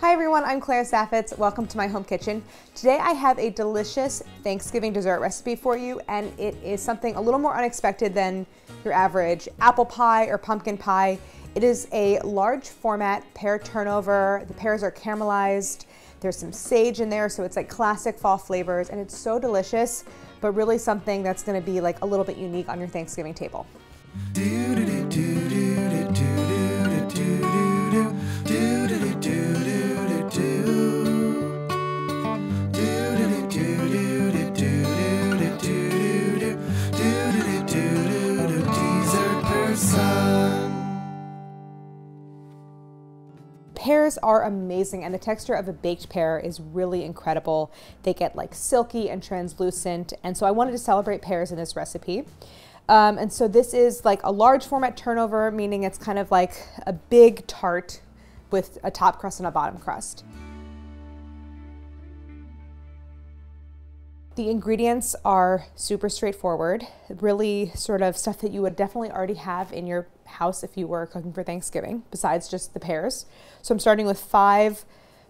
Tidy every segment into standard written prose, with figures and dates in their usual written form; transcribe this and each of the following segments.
Hi everyone, I'm Claire Saffitz. Welcome to my home kitchen. Today I have a delicious Thanksgiving dessert recipe for you, and it is something a little more unexpected than your average apple pie or pumpkin pie. It is a large format pear turnover. The pears are caramelized. There's some sage in there, so it's like classic fall flavors, and it's so delicious, but really something that's gonna be like a little bit unique on your Thanksgiving table. Pears are amazing, and the texture of a baked pear is really incredible. They get like silky and translucent, and so I wanted to celebrate pears in this recipe. And so this is like a large format turnover, meaning it's kind of like a big tart with a top crust and a bottom crust. The ingredients are super straightforward, really sort of stuff that you would definitely already have in your house if you were cooking for Thanksgiving, besides just the pears. So I'm starting with 5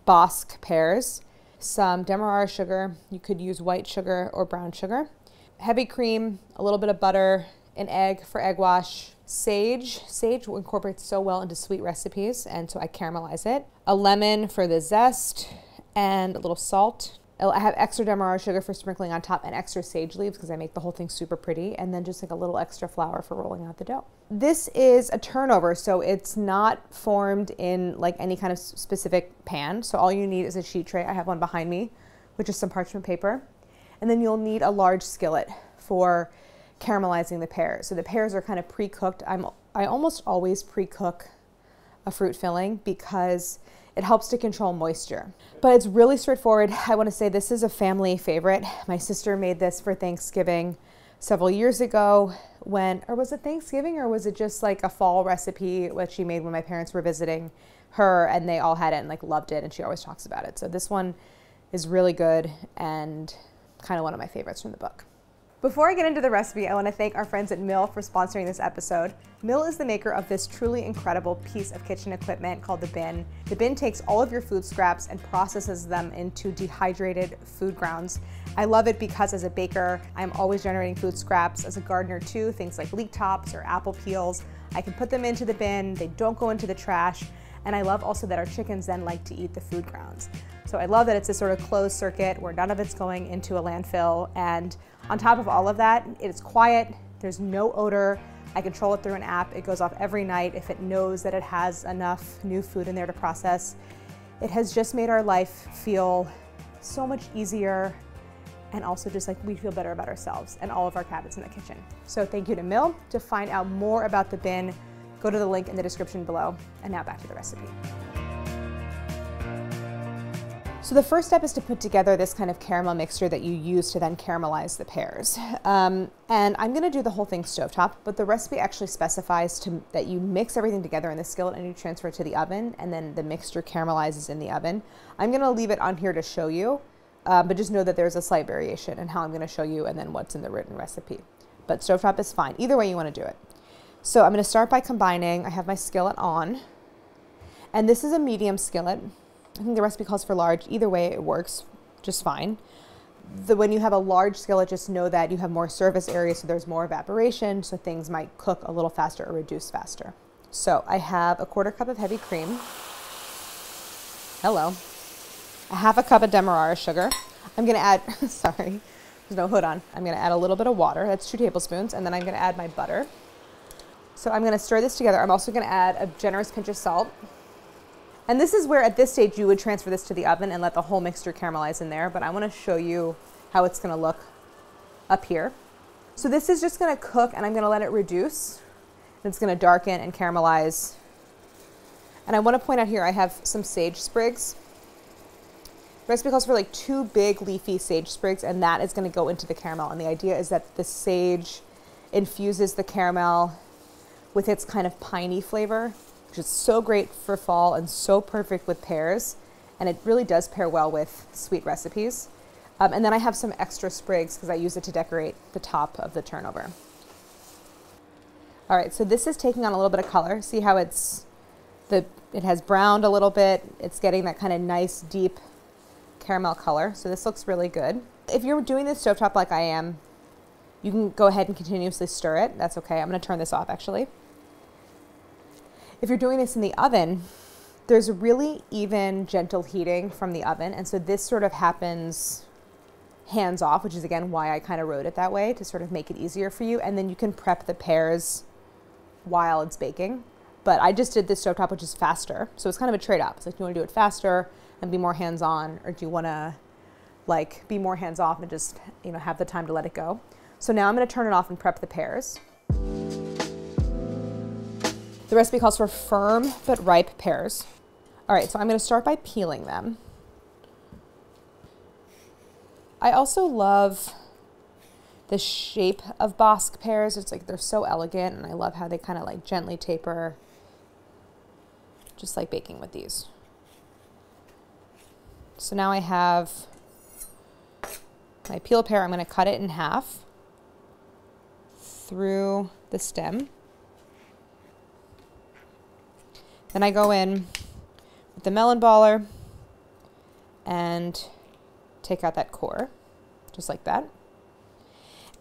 Bosc pears, some demerara sugar, you could use white sugar or brown sugar, heavy cream, a little bit of butter, an egg for egg wash, sage. Sage incorporates so well into sweet recipes, and so I caramelize it, a lemon for the zest, and a little salt. I have extra demerara sugar for sprinkling on top and extra sage leaves because I make the whole thing super pretty, and then just like a little extra flour for rolling out the dough. This is a turnover, so it's not formed in like any kind of specific pan. So all you need is a sheet tray. I have one behind me, which is some parchment paper. And then you'll need a large skillet for caramelizing the pears. So the pears are kind of pre-cooked. I almost always pre-cook a fruit filling because it helps to control moisture. But it's really straightforward. I want to say this is a family favorite. My sister made this for Thanksgiving several years ago or was it Thanksgiving or was it just like a fall recipe that she made when my parents were visiting her, and they all had it and like loved it, and she always talks about it. So this one is really good and kind of one of my favorites from the book. Before I get into the recipe, I want to thank our friends at Mill for sponsoring this episode. Mill is the maker of this truly incredible piece of kitchen equipment called the bin. The bin takes all of your food scraps and processes them into dehydrated food grounds. I love it because as a baker, I'm always generating food scraps. As a gardener too, things like leek tops or apple peels, I can put them into the bin, they don't go into the trash, and I love also that our chickens then like to eat the food grounds. So I love that it's a sort of closed circuit where none of it's going into a landfill, and on top of all of that, it's quiet, there's no odor, I control it through an app, it goes off every night if it knows that it has enough new food in there to process. It has just made our life feel so much easier, and also just like we feel better about ourselves and all of our cabinets in the kitchen. So thank you to Mill. To find out more about the bin, go to the link in the description below. And now back to the recipe. So the first step is to put together this kind of caramel mixture that you use to then caramelize the pears. And I'm gonna do the whole thing stovetop, but the recipe actually specifies that you mix everything together in the skillet and you transfer it to the oven, and then the mixture caramelizes in the oven. I'm gonna leave it on here to show you, but just know that there's a slight variation in how I'm gonna show you and then what's in the written recipe. But stovetop is fine, either way you wanna do it. So I'm gonna start by combining, I have my skillet on, and this is a medium skillet. I think the recipe calls for large. Either way, it works just fine. When you have a large skillet, just know that you have more surface area, so there's more evaporation, so things might cook a little faster or reduce faster. So I have a 1/4 cup of heavy cream. Hello. A 1/2 cup of demerara sugar. I'm gonna add, sorry, there's no hood on. I'm gonna add a little bit of water. That's 2 tablespoons, and then I'm gonna add my butter. So I'm gonna stir this together. I'm also gonna add a generous pinch of salt. And this is where at this stage you would transfer this to the oven and let the whole mixture caramelize in there, but I wanna show you how it's gonna look up here. So this is just gonna cook, and I'm gonna let it reduce. It's gonna darken and caramelize. And I wanna point out here, I have some sage sprigs. The recipe calls for like 2 big leafy sage sprigs, and that is gonna go into the caramel. And the idea is that the sage infuses the caramel with its kind of piney flavor, which is so great for fall and so perfect with pears. And it really does pair well with sweet recipes. And then I have some extra sprigs because I use it to decorate the top of the turnover. All right, so this is taking on a little bit of color. See how it's It has browned a little bit. It's getting that kind of nice deep caramel color. So this looks really good. If you're doing this stovetop like I am, you can go ahead and continuously stir it. That's okay. I'm going to turn this off actually. If you're doing this in the oven, there's really even gentle heating from the oven. And so this sort of happens hands off, which is again why I kind of wrote it that way, to sort of make it easier for you. And then you can prep the pears while it's baking. But I just did this stovetop, which is faster. So it's kind of a trade-off. It's like, do you want to do it faster and be more hands-on, or do you want to like be more hands-off and just, you know, have the time to let it go? So now I'm going to turn it off and prep the pears. The recipe calls for firm but ripe pears. All right, so I'm going to start by peeling them. I also love the shape of Bosc pears. It's like they're so elegant, and I love how they kind of like gently taper, just like baking with these. So now I have my peeled pear. I'm going to cut it in half through the stem. Then I go in with the melon baller and take out that core, just like that.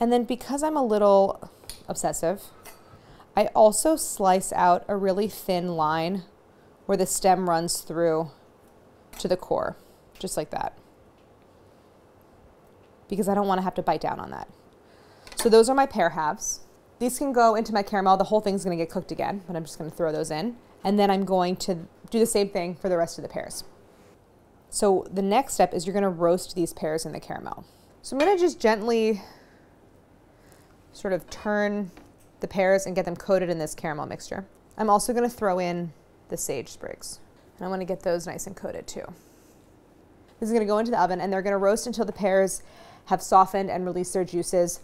And then because I'm a little obsessive, I also slice out a really thin line where the stem runs through to the core, just like that, because I don't want to have to bite down on that. So those are my pear halves. These can go into my caramel. The whole thing's going to get cooked again, but I'm just going to throw those in. And then I'm going to do the same thing for the rest of the pears. So the next step is you're going to roast these pears in the caramel. So I'm going to just gently sort of turn the pears and get them coated in this caramel mixture. I'm also going to throw in the sage sprigs, and I'm going to get those nice and coated too. This is going to go into the oven, and they're going to roast until the pears have softened and released their juices,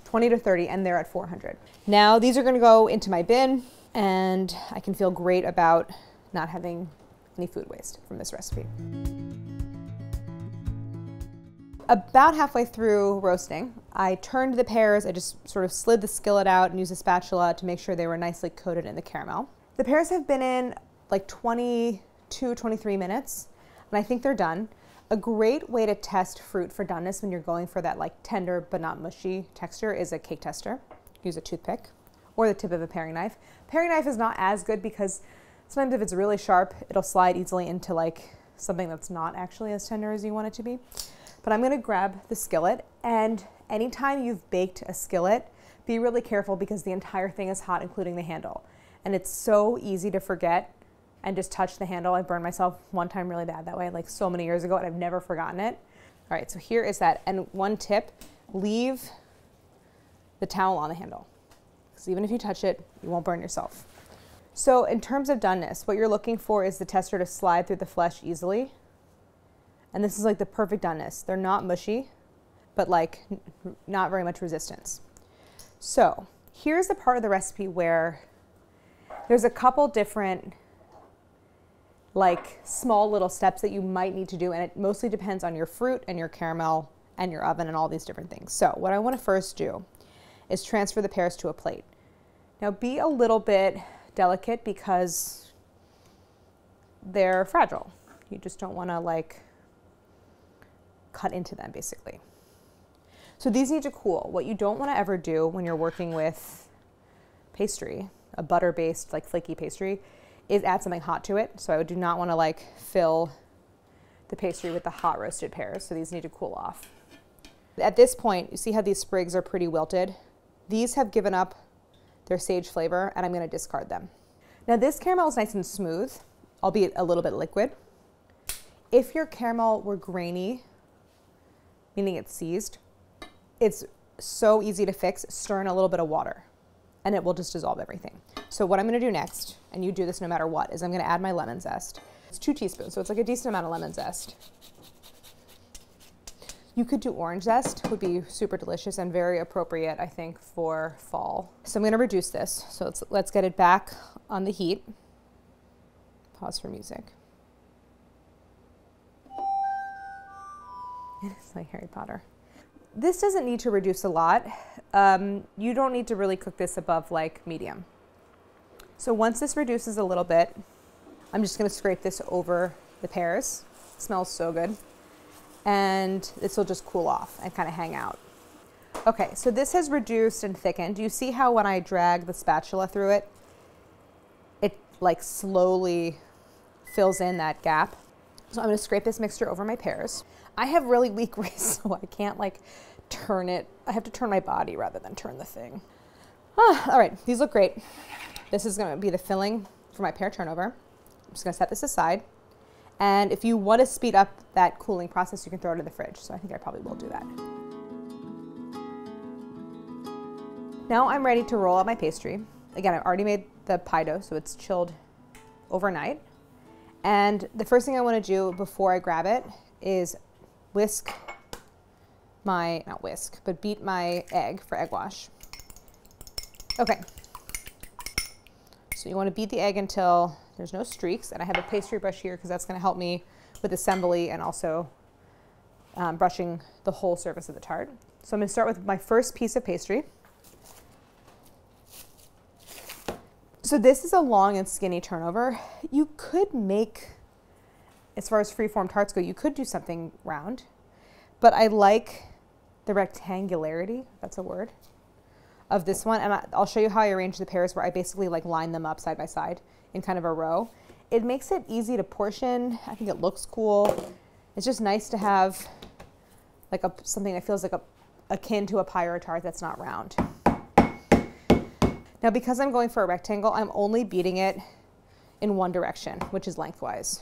20 to 30, and they're at 400. Now these are going to go into my bin, and I can feel great about not having any food waste from this recipe. About halfway through roasting, I turned the pears. I just sort of slid the skillet out and used a spatula to make sure they were nicely coated in the caramel. The pears have been in like 22, 23 minutes, and I think they're done. A great way to test fruit for doneness when you're going for that like tender but not mushy texture is a cake tester. Use a toothpick or the tip of a paring knife. Paring knife is not as good because sometimes if it's really sharp, it'll slide easily into like something that's not actually as tender as you want it to be. But I'm going to grab the skillet, and anytime you've baked a skillet, be really careful because the entire thing is hot, including the handle. And it's so easy to forget and just touch the handle. I burned myself one time really bad that way, like so many years ago, and I've never forgotten it. All right, so here is that. And one tip, leave the towel on the handle, because even if you touch it, you won't burn yourself. So in terms of doneness, what you're looking for is the tester to slide through the flesh easily. And this is like the perfect doneness. They're not mushy, but like not very much resistance. So here's the part of the recipe where there's a couple different like small little steps that you might need to do, and it mostly depends on your fruit and your caramel and your oven and all these different things. So what I want to first do is transfer the pears to a plate. Now be a little bit delicate because they're fragile. You just don't want to like cut into them basically. So these need to cool. What you don't want to ever do when you're working with pastry, a butter-based like flaky pastry, is add something hot to it. So I do not want to like fill the pastry with the hot roasted pears. So these need to cool off. At this point, you see how these sprigs are pretty wilted? These have given up their sage flavor, and I'm going to discard them. Now this caramel is nice and smooth, albeit a little bit liquid. If your caramel were grainy, meaning it's seized, it's so easy to fix. Stir in a little bit of water and it will just dissolve everything. So what I'm going to do next, and you do this no matter what, is I'm going to add my lemon zest. It's 2 teaspoons, so it's like a decent amount of lemon zest. You could do orange zest, would be super delicious and very appropriate, I think, for fall. So I'm going to reduce this. So let's get it back on the heat. Pause for music. It's like Harry Potter. This doesn't need to reduce a lot. You don't need to really cook this above like medium. So once this reduces a little bit, I'm just gonna scrape this over the pears. It smells so good. And this will just cool off and kind of hang out. Okay, so this has reduced and thickened. Do you see how when I drag the spatula through it, it like slowly fills in that gap? So I'm gonna scrape this mixture over my pears. I have really weak wrists, so I can't like turn it. I have to turn my body rather than turn the thing. All right, these look great. This is gonna be the filling for my pear turnover. I'm just gonna set this aside. And if you want to speed up that cooling process, you can throw it in the fridge. So I think I probably will do that. Now I'm ready to roll out my pastry. Again, I've already made the pie dough, so it's chilled overnight. And the first thing I want to do before I grab it is beat my egg for egg wash. Okay. So you want to beat the egg until there's no streaks, and I have a pastry brush here because that's going to help me with assembly and also brushing the whole surface of the tart. So I'm going to start with my first piece of pastry. So this is a long and skinny turnover. You could make, as far as freeform tarts go, you could do something round, but I like the rectangularity, that's a word, of this one. And I'll show you how I arrange the pears, where I basically like line them up side by side in kind of a row. It makes it easy to portion. I think it looks cool. It's just nice to have like something that feels like akin to a pie or a tart that's not round. Now, because I'm going for a rectangle, I'm only beating it in one direction, which is lengthwise,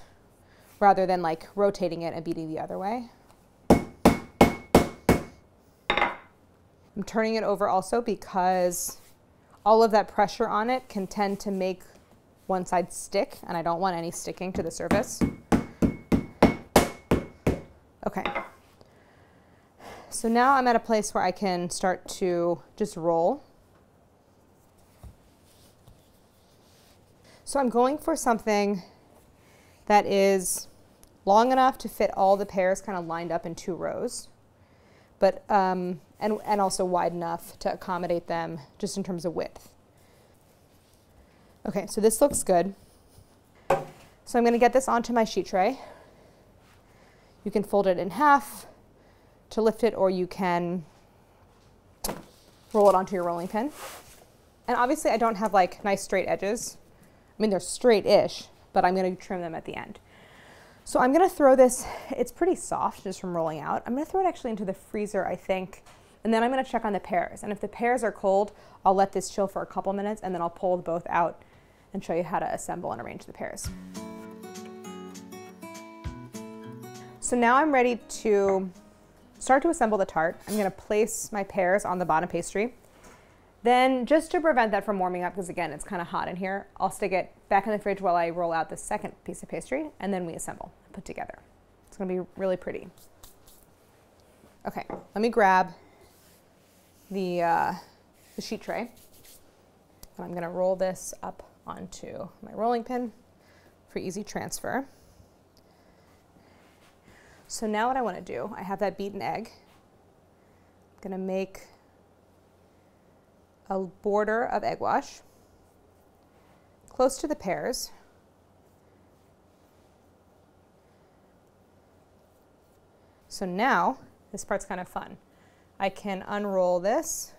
rather than like rotating it and beating the other way. I'm turning it over also because all of that pressure on it can tend to make one side stick, and I don't want any sticking to the surface. Okay. So now I'm at a place where I can start to just roll. So I'm going for something that is long enough to fit all the pears kind of lined up in 2 rows, but and also wide enough to accommodate them just in terms of width. Okay, so this looks good. So I'm going to get this onto my sheet tray. You can fold it in half to lift it, or you can roll it onto your rolling pin. And obviously I don't have like nice straight edges. I mean, they're straight-ish, but I'm going to trim them at the end. So I'm going to throw this, it's pretty soft just from rolling out. I'm going to throw it actually into the freezer, I think, and then I'm going to check on the pears. And if the pears are cold, I'll let this chill for a couple minutes, and then I'll pull both out and show you how to assemble and arrange the pears. So now I'm ready to start to assemble the tart. I'm going to place my pears on the bottom pastry. Then, just to prevent that from warming up, because again, it's kind of hot in here, I'll stick it back in the fridge while I roll out the second piece of pastry, and then we assemble and put together. It's going to be really pretty. Okay, let me grab the sheet tray, and I'm going to roll this up onto my rolling pin for easy transfer. So now what I want to do, I have that beaten egg. I'm going to make a border of egg wash close to the pears. So now, this part's kind of fun. I can unroll this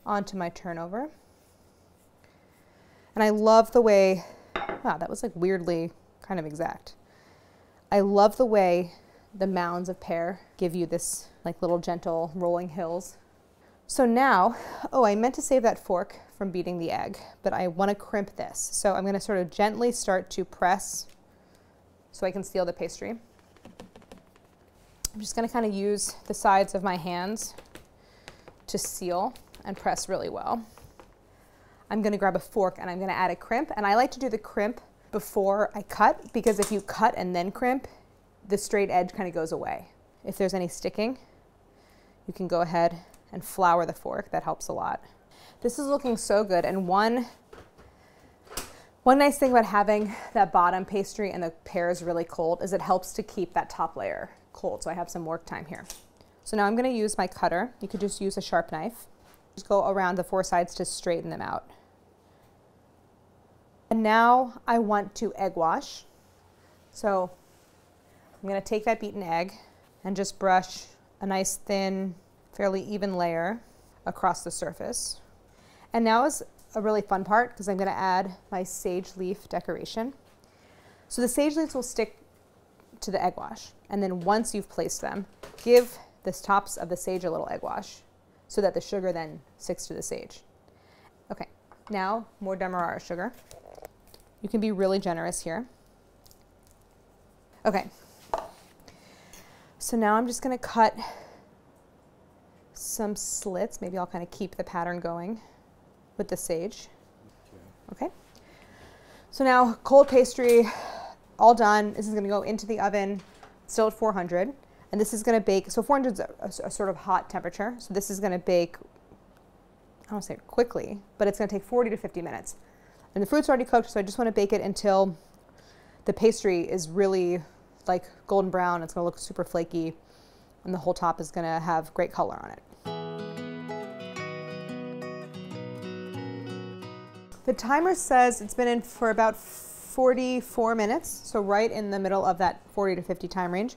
onto my turnover. And I love the way, wow, that was like weirdly kind of exact. I love the way the mounds of pear give you this like little gentle rolling hills. So now, oh, I meant to save that fork from beating the egg, but I want to crimp this. So I'm going to sort of gently start to press so I can seal the pastry. I'm just going to kind of use the sides of my hands to seal and press really well. I'm going to grab a fork and I'm going to add a crimp. And I like to do the crimp before I cut, because if you cut and then crimp, the straight edge kind of goes away. If there's any sticking, you can go ahead and flour the fork. That helps a lot. This is looking so good. And one nice thing about having that bottom pastry and the pears really cold is it helps to keep that top layer cold. So I have some work time here. So now I'm going to use my cutter. You could just use a sharp knife. Just go around the 4 sides to straighten them out. And now I want to egg wash. So I'm going to take that beaten egg and just brush a nice thin, fairly even layer across the surface. And now is a really fun part because I'm going to add my sage leaf decoration. So the sage leaves will stick to the egg wash. And then once you've placed them, give the tops of the sage a little egg wash so that the sugar then sticks to the sage. Okay, now more demerara sugar. You can be really generous here. Okay, so now I'm just going to cut some slits. Maybe I'll kind of keep the pattern going with the sage. Okay, so now cold pastry, all done. This is going to go into the oven, still at 400, and this is going to bake. So 400 is a sort of hot temperature, so this is going to bake, I don't want to say quickly, but it's going to take 40 to 50 minutes. And the fruit's already cooked, so I just want to bake it until the pastry is really like golden brown. It's going to look super flaky, and the whole top is going to have great color on it. The timer says it's been in for about 44 minutes, so right in the middle of that 40 to 50 time range.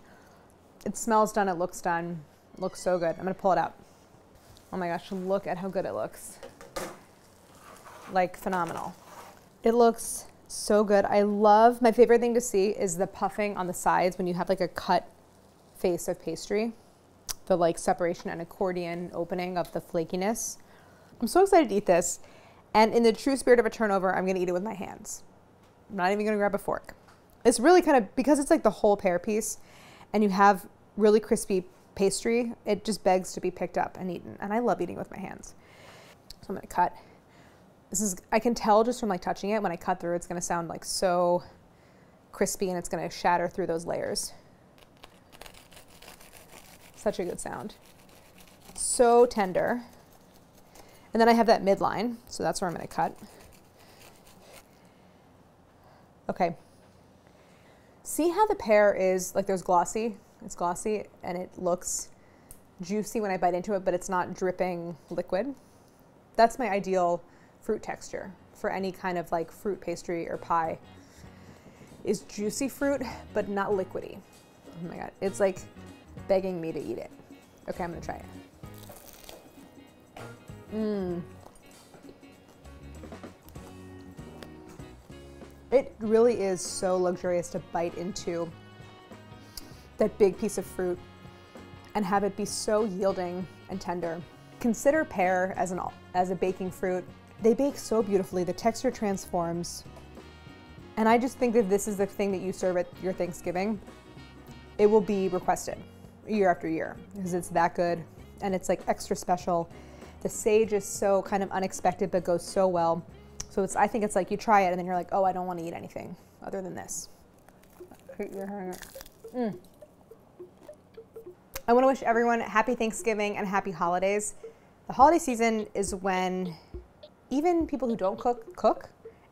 It smells done, it looks done, it looks so good. I'm going to pull it out. Oh my gosh, look at how good it looks. Like phenomenal. It looks so good. I love, my favorite thing to see is the puffing on the sides when you have like a cut face of pastry. The like separation and accordion opening of the flakiness. I'm so excited to eat this. And in the true spirit of a turnover, I'm gonna eat it with my hands. I'm not even gonna grab a fork. It's really kind of, because it's like the whole pear piece and you have really crispy pastry, it just begs to be picked up and eaten. And I love eating with my hands. So I'm gonna cut. This is, I can tell just from like touching it, when I cut through, it's gonna sound like so crispy and it's gonna shatter through those layers. Such a good sound. So tender. And then I have that midline, so that's where I'm gonna cut. Okay. See how the pear is, like there's glossy, it's glossy and it looks juicy when I bite into it, but it's not dripping liquid. That's my ideal fruit texture for any kind of like fruit pastry or pie, is juicy fruit, but not liquidy. Oh my God, it's like begging me to eat it. Okay, I'm gonna try it. It really is so luxurious to bite into that big piece of fruit and have it be so yielding and tender. Consider pear as a baking fruit. They bake so beautifully, the texture transforms. And I just think that this is the thing that you serve at your Thanksgiving. It will be requested year after year because it's that good and it's like extra special. The sage is so kind of unexpected but goes so well. So it's, I think it's like you try it and then you're like, oh, I don't want to eat anything other than this. I want to wish everyone a happy Thanksgiving and happy holidays. The holiday season is when even people who don't cook.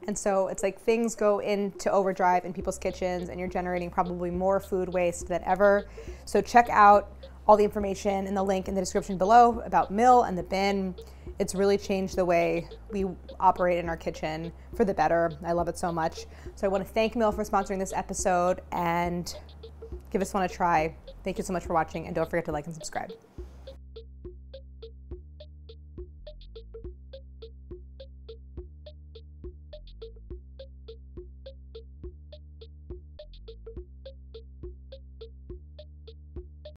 And so it's like things go into overdrive in people's kitchens and you're generating probably more food waste than ever. So check out all the information in the link in the description below about Mill and the bin. It's really changed the way we operate in our kitchen for the better. I love it so much. So I want to thank Mill for sponsoring this episode and give us one a try. Thank you so much for watching and don't forget to like and subscribe.